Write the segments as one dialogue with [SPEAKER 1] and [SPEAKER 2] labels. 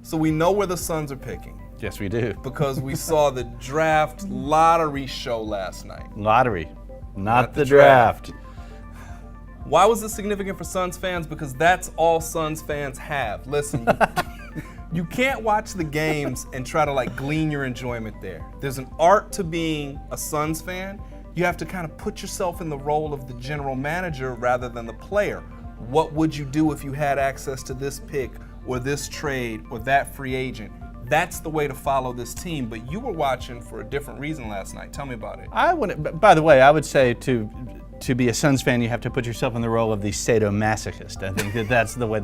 [SPEAKER 1] So we know where the Suns are picking.
[SPEAKER 2] Yes, we do.
[SPEAKER 1] Because we saw the draft lottery show last night.
[SPEAKER 2] Lottery, not the draft.
[SPEAKER 1] Why was this significant for Suns fans? Because that's all Suns fans have. Listen, you can't watch the games and try to glean your enjoyment there. There's an art to being a Suns fan. You have to kind of put yourself in the role of the general manager rather than the player. What would you do if you had access to this pick or this trade or that free agent? That's the way to follow this team. But you were watching for a different reason last night. Tell me about it.
[SPEAKER 2] By the way, I would say to be a Suns fan, you have to put yourself in the role of the sadomasochist. I think that's the way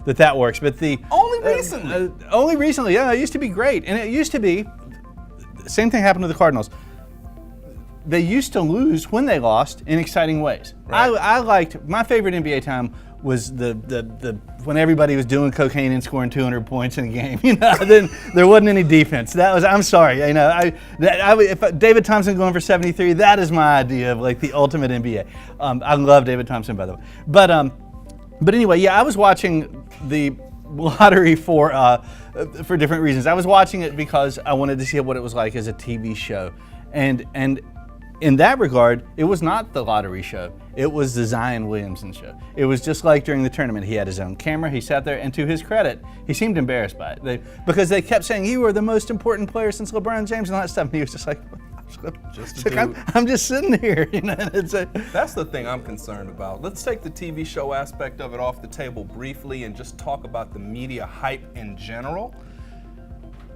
[SPEAKER 2] that works. But only recently, yeah, it used to be great, and it used to be the same thing happened to the Cardinals. They used to lose when they lost in exciting ways. Right. I liked my favorite NBA time was the when everybody was doing cocaine and scoring 200 points in a game. Then there wasn't any defense. I'm sorry. If David Thompson going for 73, that is my idea of the ultimate NBA. I love David Thompson, by the way. But anyway, yeah, I was watching the lottery for different reasons. I was watching it because I wanted to see what it was like as a TV show, and in that regard, it was not the lottery show. It was the Zion Williamson show. It was just like during the tournament. He had his own camera. He sat there, and to his credit, he seemed embarrassed by it. Because they kept saying, you are the most important player since LeBron James and all that stuff. And he was just like, I'm just sitting here.
[SPEAKER 1] That's the thing I'm concerned about. Let's take the TV show aspect of it off the table briefly and just talk about the media hype in general.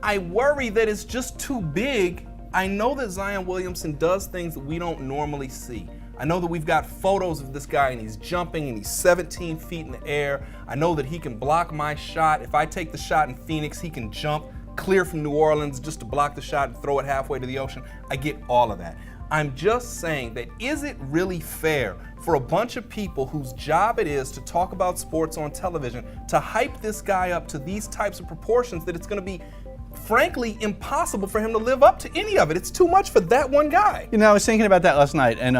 [SPEAKER 1] I worry that it's just too big. I know that Zion Williamson does things that we don't normally see. I know that we've got photos of this guy and he's jumping and he's 17 feet in the air. I know that he can block my shot. If I take the shot in Phoenix, he can jump clear from New Orleans just to block the shot and throw it halfway to the ocean. I get all of that. I'm just saying that is it really fair for a bunch of people whose job it is to talk about sports on television to hype this guy up to these types of proportions that it's going to be frankly impossible for him to live up to any of it? It's too much for that one guy.
[SPEAKER 2] I was thinking about that last night, and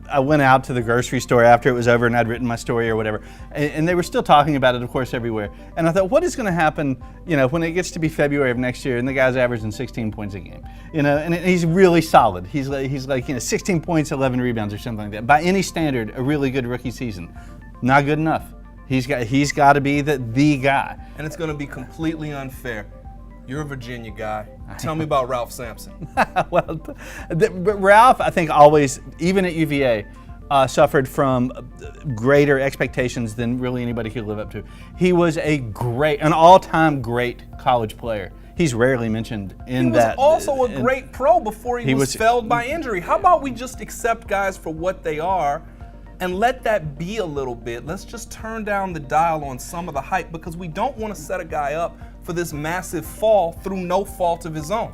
[SPEAKER 2] I went out to the grocery store after it was over and I'd written my story or whatever, and they were still talking about it, of course, everywhere. And I thought, what is going to happen, when it gets to be February of next year and the guy's averaging 16 points a game, and he's really solid. He's like 16 points, 11 rebounds or something like that. By any standard, a really good rookie season. Not good enough. He's got to be the guy.
[SPEAKER 1] And it's going to be completely unfair. You're a Virginia guy. Tell me about Ralph Sampson.
[SPEAKER 2] But Ralph, I think, always, even at UVA, suffered from greater expectations than really anybody could live up to. He was an all-time great college player. He's rarely mentioned in that.
[SPEAKER 1] He was also a great pro before he was felled by injury. How about we just accept guys for what they are and let that be a little bit? Let's just turn down the dial on some of the hype because we don't want to set a guy up for this massive fall through no fault of his own.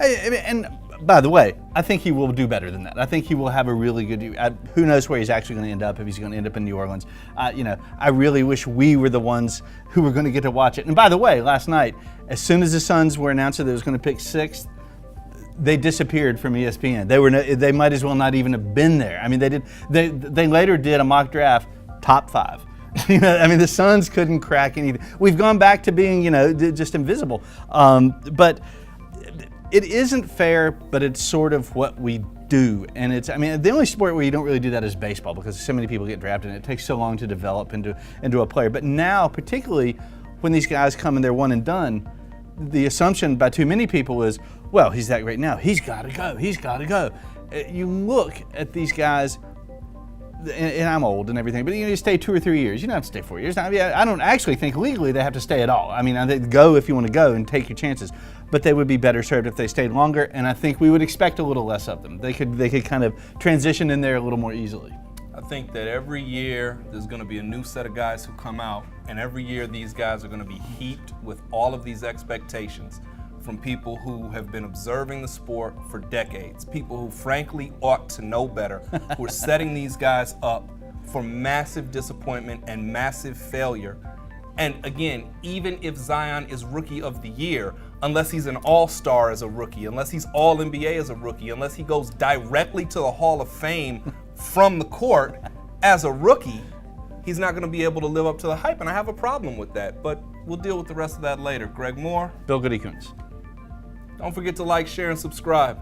[SPEAKER 2] And by the way, I think he will do better than that. I think he will have a really good. Who knows where he's actually going to end up, if he's going to end up in New Orleans. I really wish we were the ones who were going to get to watch it. And by the way, last night, as soon as the Suns were announced that they was going to pick sixth, they disappeared from ESPN. They might as well not even have been there. I mean, they later did a mock draft top 5. The Suns couldn't crack anything. We've gone back to being, just invisible. But it isn't fair, but it's sort of what we do. And the only sport where you don't really do that is baseball, because so many people get drafted and it takes so long to develop into a player. But now, particularly when these guys come and they're one and done, the assumption by too many people is, well, he's that great now. He's got to go. You look at these guys, and I'm old and everything, but you stay 2 or 3 years. You don't have to stay 4 years. I don't actually think legally they have to stay at all. They go if you want to go and take your chances, but they would be better served if they stayed longer, and I think we would expect a little less of them. They could kind of transition in there a little more easily.
[SPEAKER 1] I think that every year there's going to be a new set of guys who come out, and every year these guys are going to be heaped with all of these expectations from people who have been observing the sport for decades, people who frankly ought to know better, who are setting these guys up for massive disappointment and massive failure. And again, even if Zion is Rookie of the Year, unless he's an all-star as a rookie, unless he's all-NBA as a rookie, unless he goes directly to the Hall of Fame from the court as a rookie, he's not going to be able to live up to the hype, and I have a problem with that. But we'll deal with the rest of that later. Greg Moore,
[SPEAKER 2] Bill Goodykoontz.
[SPEAKER 1] don't forget to like, share, and subscribe.